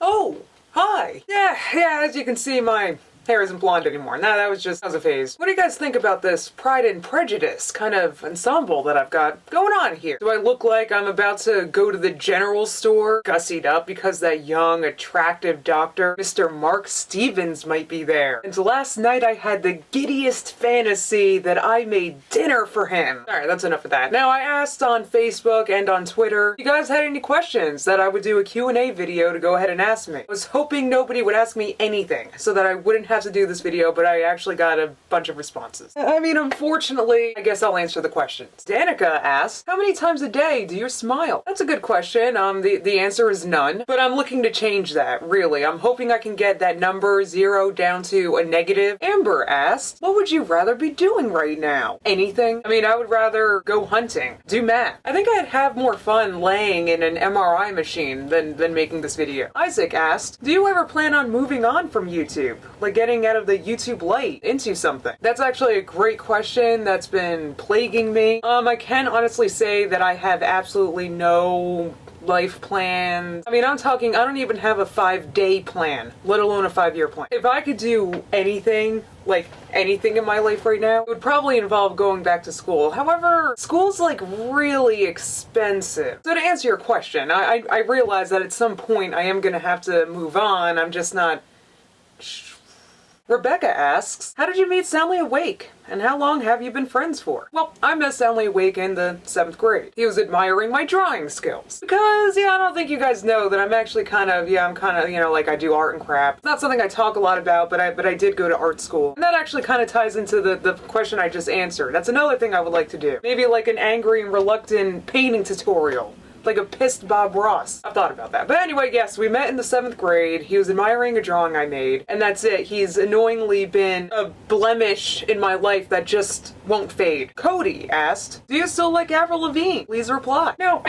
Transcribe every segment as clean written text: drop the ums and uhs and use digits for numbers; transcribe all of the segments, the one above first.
Oh, hi. Yeah, as you can see, my hair isn't blonde anymore. Nah, that was a phase. What do you guys think about this Pride and Prejudice kind of ensemble that I've got going on here? Do I look like I'm about to go to the general store, gussied up because that young, attractive doctor, Mr. Mark Stevens, might be there? And last night I had the giddiest fantasy that I made dinner for him. Alright, that's enough of that. Now, I asked on Facebook and on Twitter, if you guys had any questions that I would do a Q&A video to go ahead and ask me. I was hoping nobody would ask me anything so that I wouldn't have to do this video, but I actually got a bunch of responses. I mean, unfortunately, I guess I'll answer the questions. Danica asked, how many times a day do you smile? That's a good question. The answer is none, but I'm looking to change that, really. I'm hoping I can get that number 0 down to a negative. Amber asked, what would you rather be doing right now? Anything? I mean, I would rather go hunting, do math. I think I'd have more fun laying in an MRI machine than making this video. Isaac asked, do you ever plan on moving on from YouTube? Like getting out of the YouTube light into something? That's actually a great question that's been plaguing me. I can honestly say that I have absolutely no life plans. I mean, I don't even have a 5-day plan, let alone a 5-year plan. If I could do anything, like anything in my life right now, it would probably involve going back to school. However, school's like really expensive. So to answer your question, I realize that at some point I am gonna have to move on. I'm just not. Rebecca asks, how did you meet Soundly Awake? And how long have you been friends for? Well, I met Soundly Awake in the 7th grade. He was admiring my drawing skills. Because, I don't think you guys know that I'm actually I'm kind of, like I do art and crap. It's not something I talk a lot about, but I did go to art school. And that actually kind of ties into the question I just answered. That's another thing I would like to do. Maybe like an angry and reluctant painting tutorial. Like a pissed Bob Ross. I've thought about that. But anyway, yes, we met in the 7th grade. He was admiring a drawing I made, and that's it. He's annoyingly been a blemish in my life that just won't fade. Cody asked, do you still like Avril Lavigne? Please reply. Now,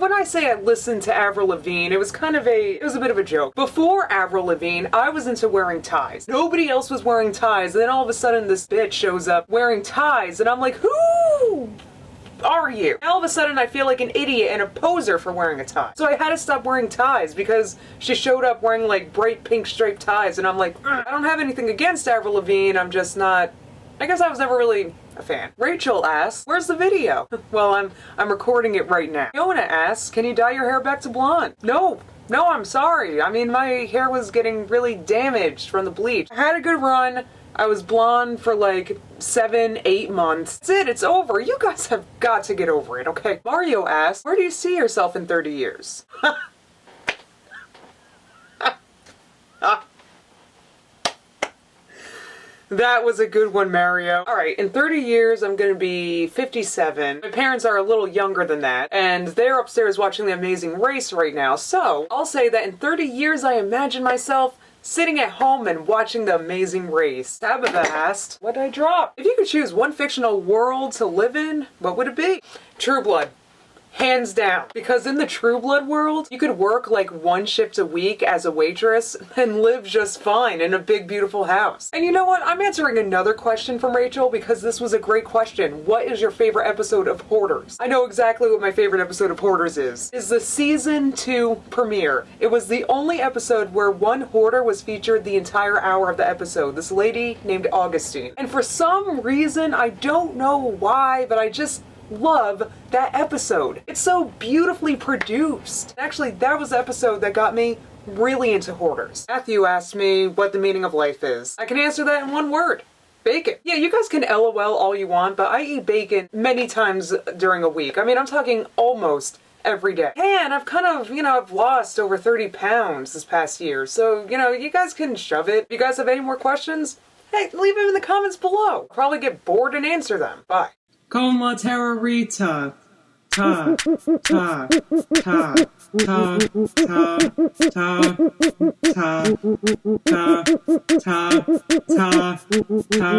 when I say I listened to Avril Lavigne, it was a bit of a joke. Before Avril Lavigne, I was into wearing ties. Nobody else was wearing ties, and then all of a sudden this bitch shows up wearing ties, and I'm like, who are you? All of a sudden I feel like an idiot and a poser for wearing a tie. So I had to stop wearing ties because she showed up wearing like bright pink striped ties, and I'm like, I don't have anything against Avril Lavigne, I'm just not, I guess I was never really a fan. Rachel asks, where's the video? Well, I'm recording it right now. Fiona asks, can you dye your hair back to blonde? No, I'm sorry. I mean, my hair was getting really damaged from the bleach. I had a good run. I was blonde for like 7-8 months. That's it, it's over. You guys have got to get over it, okay? Mario asks, where do you see yourself in 30 years? That was a good one, Mario. Alright, in 30 years, I'm gonna be 57. My parents are a little younger than that, and they're upstairs watching The Amazing Race right now, so I'll say that in 30 years, I imagine myself sitting at home and watching The Amazing Race. Tabitha asked, what'd I drop? If you could choose one fictional world to live in, what would it be? True Blood. Hands down. Because in the True Blood world, you could work like 1 shift a week as a waitress and live just fine in a big, beautiful house. And you know what? I'm answering another question from Rachel because this was a great question. What is your favorite episode of Hoarders? I know exactly what my favorite episode of Hoarders is. It's the season 2 premiere. It was the only episode where one hoarder was featured the entire hour of the episode. This lady named Augustine. And for some reason, I don't know why, but I just love that episode. It's so beautifully produced. Actually, that was the episode that got me really into Hoarders. Matthew asked me what the meaning of life is. I can answer that in one word. Bacon. Yeah, you guys can LOL all you want, but I eat bacon many times during a week. I mean, I'm talking almost every day. And I've kind of, I've lost over 30 pounds this past year. So, you guys can shove it. If you guys have any more questions, hey, leave them in the comments below. I'll probably get bored and answer them. Bye. Con la terrorita. Ta, ta, ta, ta, ta, ta, ta, ta, ta, ta, ta.